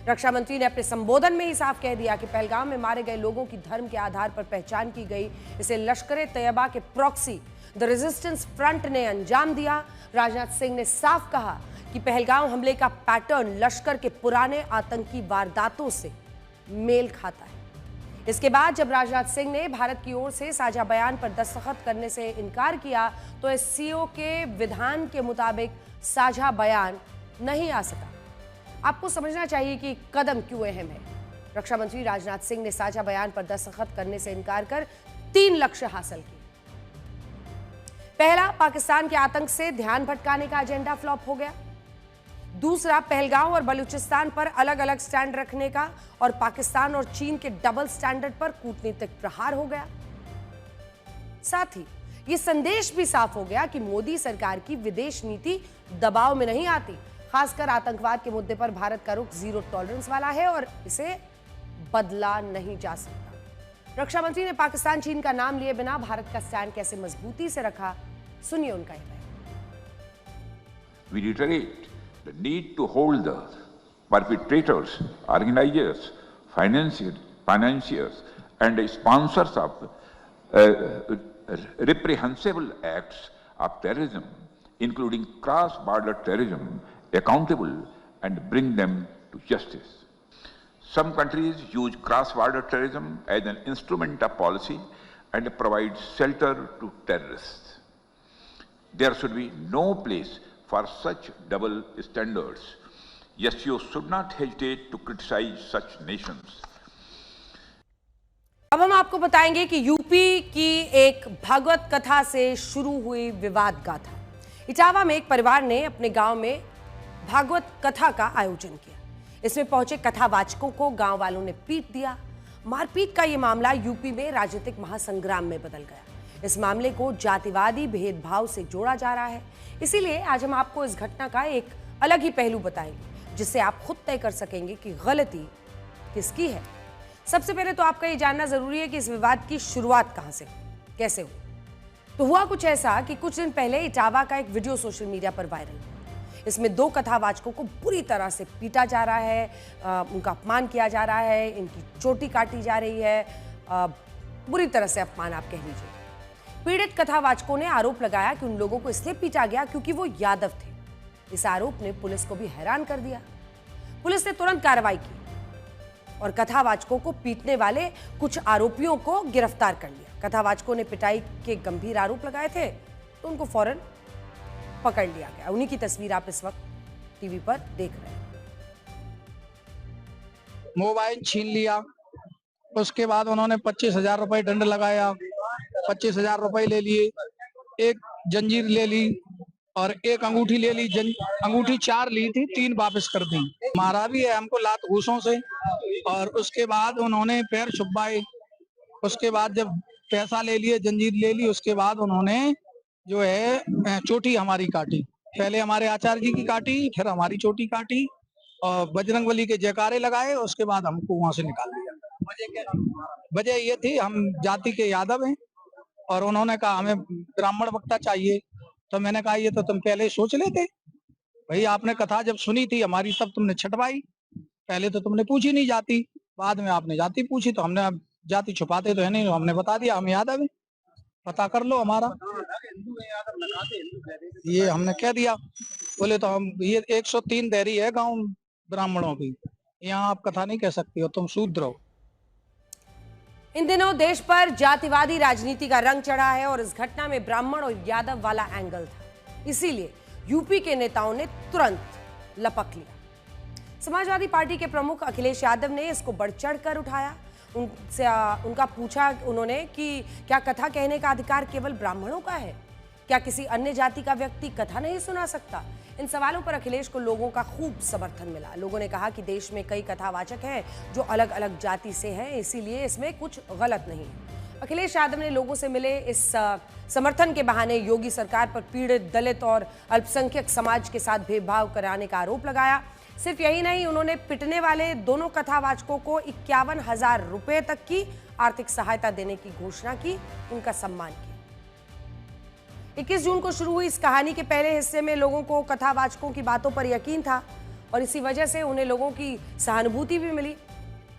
रक्षा मंत्री ने अपने संबोधन में ही साफ कह दिया कि पहलगाम में मारे गए लोगों की धर्म के आधार पर पहचान की गई, इसे लश्कर-ए-तैयबा के प्रॉक्सी द रेजिस्टेंस फ्रंट ने अंजाम दिया। राजनाथ सिंह ने साफ कहा कि पहलगाम हमले का पैटर्न लश्कर के पुराने आतंकी वारदातों से मेल खाता है। इसके बाद जब राजनाथ सिंह ने भारत की ओर से साझा बयान पर दस्तखत करने से इनकार किया तो एससीओ के विधान के मुताबिक साझा बयान नहीं आ सका। आपको समझना चाहिए कि कदम क्यों अहम है। रक्षा मंत्री राजनाथ सिंह ने साझा बयान पर दस्तखत करने से इनकार कर 3 लक्ष्य हासिल किए। पहला, पाकिस्तान के आतंक से ध्यान भटकाने का एजेंडा फ्लॉप हो गया। दूसरा, पहलगाम और बलूचिस्तान पर अलग अलग स्टैंड रखने का और पाकिस्तान और चीन के डबल स्टैंडर्ड पर कूटनीतिक प्रहार हो गया। साथ ही यह संदेश भी साफ हो गया कि मोदी सरकार की विदेश नीति दबाव में नहीं आती। खासकर आतंकवाद के मुद्दे पर भारत का रुख जीरो टॉलरेंस वाला है और इसे बदला नहीं जा सकता। रक्षा मंत्री ने पाकिस्तान चीन का नाम लिए बिना भारत का स्टैंड कैसे मजबूती से रखा, सुनिए उनका यह बयान। The need to hold the perpetrators, organizers, financiers, and sponsors of reprehensible acts of terrorism, including cross-border terrorism, accountable and bring them to justice. Some countries use cross-border terrorism as an instrument of policy and provide shelter to terrorists. There should be no place for such double standards. SCO should not hesitate to criticize such nations. अब हम आपको बताएंगे कि UP की एक भागवत कथा से शुरू हुई विवाद गाथा। इटावा में एक परिवार ने अपने गांव में भागवत कथा का आयोजन किया। इसमें पहुंचे कथावाचकों को गांव वालों ने पीट दिया। मारपीट का यह मामला यूपी में राजनीतिक महासंग्राम में बदल गया। इस मामले को जातिवादी भेदभाव से जोड़ा जा रहा है। इसीलिए आज हम आपको इस घटना का एक अलग ही पहलू बताएंगे, जिससे आप खुद तय कर सकेंगे कि गलती किसकी है। सबसे पहले तो आपका ये जानना जरूरी है कि इस विवाद की शुरुआत कहां से, कैसे हुई। तो हुआ कुछ ऐसा कि कुछ दिन पहले इटावा का एक वीडियो सोशल मीडिया पर वायरल हुआ। इसमें 2 कथावाचकों को बुरी तरह से पीटा जा रहा है, उनका अपमान किया जा रहा है, इनकी चोटी काटी जा रही है, बुरी तरह से अपमान आप कह लीजिए। पीड़ित कथावाचकों ने आरोप लगाया कि उन लोगों को इसलिए पीटा गया क्योंकि वो यादव थे। इस आरोप ने पुलिस को भी हैरान कर दिया। पुलिस ने तुरंत कार्रवाई की और कथावाचकों को पीटने वाले कुछ आरोपियों को गिरफ्तार कर लिया। कथावाचकों ने पिटाई के गंभीर आरोप लगाए थे तो उनको फौरन पकड़ लिया गया। उन्हीं की तस्वीर आप इस वक्त टीवी पर देख रहे हैं। मोबाइल छीन लिया, उसके बाद उन्होंने 25,000 रुपए दंड लगाया, 25,000 रुपए ले लिए, एक जंजीर ले ली और एक अंगूठी ले ली। अंगूठी 4 ली थी, 3 वापस कर दी। मारा भी है हमको लात घूसों से और उसके बाद उन्होंने पैर छुपाए। उसके बाद जब पैसा ले लिए, जंजीर ले ली, उसके बाद उन्होंने जो है चोटी हमारी काटी। पहले हमारे आचार्य जी की काटी, फिर हमारी चोटी काटी और बजरंगबली के जयकारे लगाए। उसके बाद हमको वहां से निकाल दिया। वजह ये थी, हम जाति के यादव हैं और उन्होंने कहा हमें ब्राह्मण वक्ता चाहिए। तो मैंने कहा ये तो तुम पहले सोच लेते भाई, आपने कथा जब सुनी थी हमारी तब तुमने छटवाई, पहले तो तुमने पूछी नहीं जाति, बाद में आपने जाति पूछी। तो हमने जाति छुपाते तो है नहीं, हमने बता दिया हम यादव हैं, पता कर लो हमारा। ये हमने कह दिया। बोले तो हम ये 103 देरी है गांव ब्राह्मणों की, यहाँ आप कथा नहीं कह सकती हो, तुम शूद्र हो। इन दिनों देश पर जातिवादी राजनीति का रंग चढ़ा है और इस घटना में ब्राह्मण और यादव वाला एंगल था, इसीलिए यूपी के नेताओं ने तुरंत लपक लिया। समाजवादी पार्टी के प्रमुख अखिलेश यादव ने इसको बढ़ चढ़ कर उठाया। उनका पूछा उन्होंने कि क्या कथा कहने का अधिकार केवल ब्राह्मणों का है? क्या किसी अन्य जाति का व्यक्ति कथा नहीं सुना सकता? इन सवालों पर अखिलेश को लोगों का खूब समर्थन मिला। लोगों ने कहा कि देश में कई कथावाचक हैं जो अलग अलग जाति से हैं, इसीलिए इसमें कुछ गलत नहीं है। अखिलेश यादव ने लोगों से मिले इस समर्थन के बहाने योगी सरकार पर पीड़ित दलित और अल्पसंख्यक समाज के साथ भेदभाव कराने का आरोप लगाया। सिर्फ यही नहीं, उन्होंने पिटने वाले दोनों कथावाचकों को 51,000 रुपए तक की आर्थिक सहायता देने की घोषणा की, उनका सम्मान किया। 21 जून को शुरू हुई इस कहानी के पहले हिस्से में लोगों को कथावाचकों की बातों पर यकीन था और इसी वजह से उन्हें लोगों की सहानुभूति भी मिली।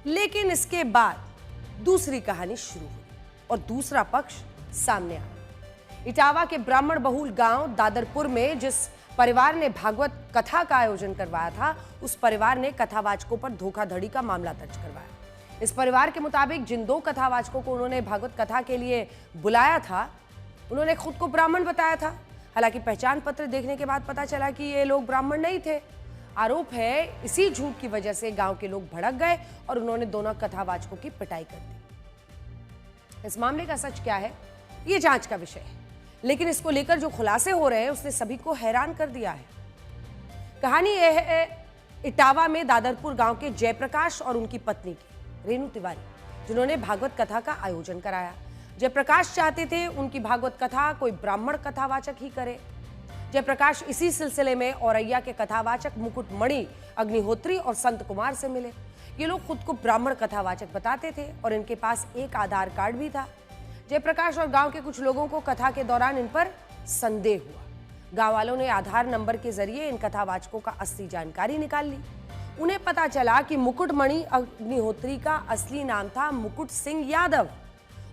लेकिन इसके बाद दूसरी कहानी शुरू हुई और दूसरा पक्ष सामने आया। इटावा के ब्राह्मण बहुल गांव दादरपुर में जिस परिवार ने भागवत कथा का आयोजन करवाया था, उस परिवार ने कथावाचकों पर धोखाधड़ी का मामला दर्ज करवाया। इस परिवार के मुताबिक जिन 2 कथावाचकों को उन्होंने भागवत कथा के लिए बुलाया था, उन्होंने खुद को ब्राह्मण बताया था। हालांकि पहचान पत्र देखने के बाद पता चला कि ये लोग ब्राह्मण नहीं थे। आरोप है इसी झूठ की वजह से गांव के लोग भड़क गए और उन्होंने दोनों कथावाचकों की पिटाई कर दी। इस मामले का सच क्या है, ये जांच का विषय है, लेकिन इसको लेकर जो खुलासे हो रहे हैं उसने सभी को हैरान कर दिया है। कहानी यह है इटावा में दादरपुर गांव के जयप्रकाश और उनकी पत्नी की रेणु तिवारी, जिन्होंने भागवत कथा का आयोजन कराया। जयप्रकाश चाहते थे उनकी भागवत कथा कोई ब्राह्मण कथावाचक ही करे। जयप्रकाश इसी सिलसिले में औरैया के कथावाचक मुकुटमणि अग्निहोत्री और संत कुमार से मिले। ये लोग खुद को ब्राह्मण कथावाचक बताते थे और इनके पास एक आधार कार्ड भी था। जयप्रकाश और गांव के कुछ लोगों को कथा के दौरान इन पर संदेह हुआ। गांव वालों ने आधार नंबर के जरिए इन कथावाचकों का असली जानकारी निकाल ली। उन्हें पता चला कि मुकुटमणि अग्निहोत्री का असली नाम था मुकुट सिंह यादव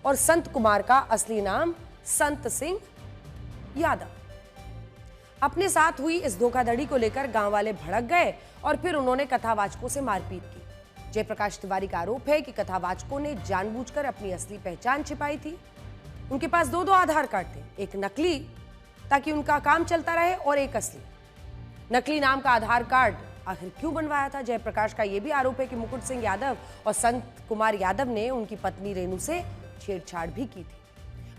और संत कुमार का असली नाम संत सिंह यादव। अपने साथ हुई इस धोखाधड़ी को लेकर गांव वाले भड़क गए और फिर उन्होंने कथावाचकों से मारपीट की। जयप्रकाश तिवारी का आरोप है कि कथावाचकों ने जानबूझकर अपनी असली पहचान छिपाई थी। उनके पास 2 आधार कार्ड थे, एक नकली ताकि उनका काम चलता रहे और एक असली। नकली नाम का आधार कार्ड आखिर क्यों बनवाया था? जयप्रकाश का यह भी आरोप है कि मुकुट सिंह यादव और संत कुमार यादव ने उनकी पत्नी रेणु से छेड़छाड़ भी की थी।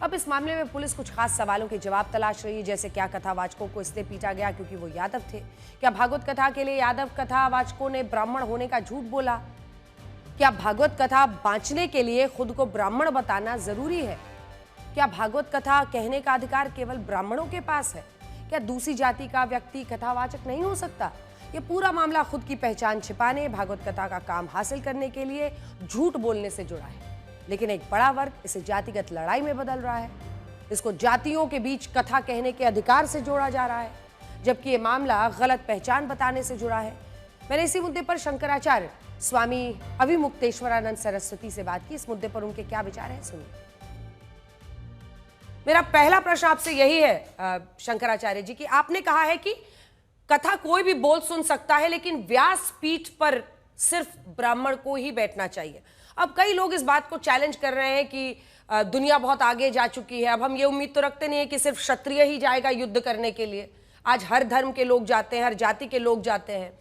अब इस मामले में पुलिस कुछ खास सवालों के जवाब तलाश रही है, जैसे क्या कथावाचकों को इसलिए पीटा गया क्योंकि वो यादव थे? क्या भागवत कथा के लिए यादव कथावाचकों ने ब्राह्मण होने का झूठ बोला? क्या भागवत कथा बांचने के लिए खुद को ब्राह्मण बताना जरूरी है? क्या भागवत कथा कहने का अधिकार केवल ब्राह्मणों के पास है? क्या दूसरी जाति का व्यक्ति कथावाचक नहीं हो सकता? ये पूरा मामला खुद की पहचान छिपाने, भागवत कथा का काम हासिल करने के लिए झूठ बोलने से जुड़ा है। लेकिन एक बड़ा वर्ग इसे जातिगत लड़ाई में बदल रहा है। इसको जातियों के बीच कथा कहने के अधिकार से जोड़ा जा रहा है, जबकि ये मामला गलत पहचान बताने से जुड़ा है। मैंने इसी मुद्दे पर शंकराचार्य स्वामी अभिमुक्तेश्वरानंद सरस्वती से बात की। इस मुद्दे पर उनके क्या विचार हैं, सुनिए। मेरा पहला प्रश्न आपसे यही है शंकराचार्य जी की, आपने कहा है कि कथा कोई भी बोल सुन सकता है, लेकिन व्यासपीठ पर सिर्फ ब्राह्मण को ही बैठना चाहिए। अब कई लोग इस बात को चैलेंज कर रहे हैं कि दुनिया बहुत आगे जा चुकी है। अब हम ये उम्मीद तो रखते नहीं है कि सिर्फ क्षत्रिय ही जाएगा युद्ध करने के लिए। आज हर धर्म के लोग जाते हैं, हर जाति के लोग जाते हैं।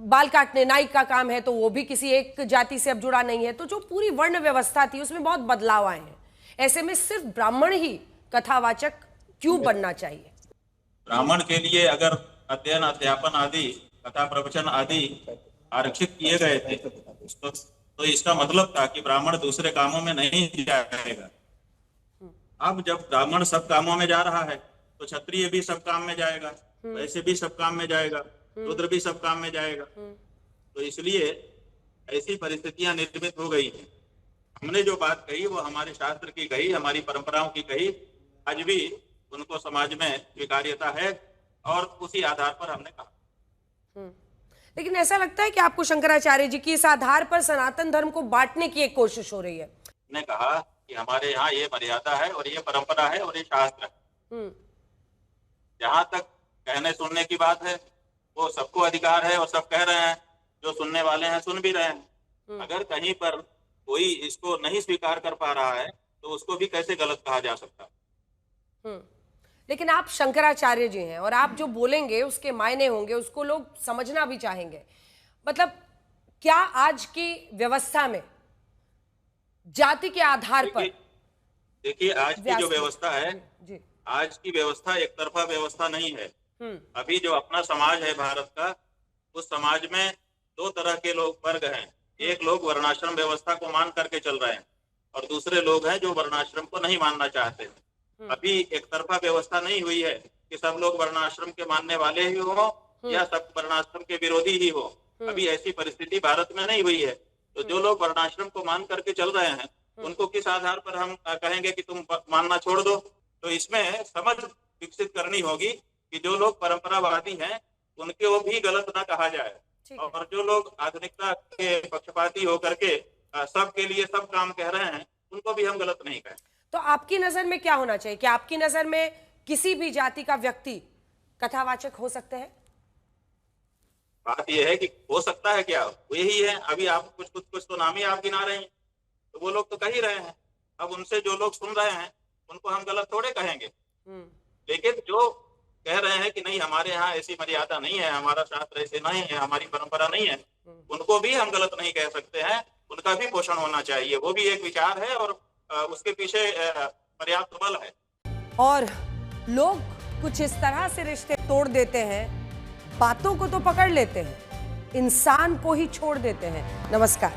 बाल काटने नाई का काम है तो वो भी किसी एक जाति से अब जुड़ा नहीं है। तो जो पूरी वर्ण व्यवस्था थी उसमें बहुत बदलाव आए हैं। ऐसे में सिर्फ ब्राह्मण ही कथावाचक क्यों बनना चाहिए? ब्राह्मण के लिए अगर अध्ययन अध्यापन आदि कथा प्रवचन आदि आरक्षित किए गए थे तो इसका मतलब था कि ब्राह्मण दूसरे कामों में नहीं जाएगा। अब जब ब्राह्मण सब कामों में जा रहा है तो क्षत्रिय भी सब काम में जाएगा, वैश्य भी सब काम में जाएगा, शूद्र भी सब काम में जाएगा। तो इसलिए ऐसी परिस्थितियां निर्मित हो गई हैं। हमने जो बात कही वो हमारे शास्त्र की कही, हमारी परंपराओं की कही, आज भी उनको समाज में स्वीकार्यता है और उसी आधार पर हमने कहा। लेकिन ऐसा लगता है कि आपको शंकराचार्य जी की इस आधार पर सनातन धर्म को बांटने की एक कोशिश हो रही है। ने कहा कि हमारे यहाँ ये मर्यादा है और ये परंपरा है और ये शास्त्र है। जहां तक कहने सुनने की बात है वो सबको अधिकार है और सब कह रहे हैं, जो सुनने वाले हैं सुन भी रहे हैं। अगर कहीं पर कोई इसको नहीं स्वीकार कर पा रहा है तो उसको भी कैसे गलत कहा जा सकता है। लेकिन आप शंकराचार्य जी हैं और आप जो बोलेंगे उसके मायने होंगे, उसको लोग समझना भी चाहेंगे। मतलब क्या आज की व्यवस्था में जाति के आधार पर, देखिए आज की जो व्यवस्था है जी, आज की व्यवस्था एक तरफा व्यवस्था नहीं है। अभी जो अपना समाज है भारत का, उस समाज में दो तरह के लोग वर्ग हैं। एक लोग वर्णाश्रम व्यवस्था को मान करके चल रहे हैं और दूसरे लोग हैं जो वर्णाश्रम को नहीं मानना चाहते। अभी एक तरफा व्यवस्था नहीं हुई है कि सब लोग वर्णाश्रम के मानने वाले ही हो या सब वर्णाश्रम के विरोधी ही हो। अभी ऐसी परिस्थिति भारत में नहीं हुई है। तो जो लोग वर्णाश्रम को मान करके चल रहे हैं उनको किस आधार पर हम कहेंगे कि तुम मानना छोड़ दो? तो इसमें समझ विकसित करनी होगी कि जो लोग परंपरावादी हैं उनको भी गलत ना कहा जाए और जो लोग आधुनिकता के पक्षपाती होकर के सबके लिए सब काम कह रहे हैं उनको भी हम गलत नहीं कहें। तो आपकी नजर में क्या होना चाहिए? क्या आपकी नजर में किसी भी जाति का व्यक्ति कथावाचक हो सकते हैं? बात यह है कि हो सकता है क्या, यही है। अभी आप कुछ तो नाम ही आप गिना रहे हैं, तो वो लोग तो कह ही रहे हैं। अब उनसे जो लोग सुन रहे हैं उनको हम गलत थोड़े कहेंगे। लेकिन जो कह रहे हैं कि नहीं हमारे यहाँ ऐसी मर्यादा नहीं है, हमारा शास्त्र ऐसे नहीं है, हमारी परंपरा नहीं है, उनको भी हम गलत नहीं कह सकते हैं। उनका भी पोषण होना चाहिए। वो भी एक विचार है और उसके पीछे पर्याप्त बल है। और लोग कुछ इस तरह से रिश्ते तोड़ देते हैं, बातों को तो पकड़ लेते हैं, इंसान को ही छोड़ देते हैं। नमस्कार।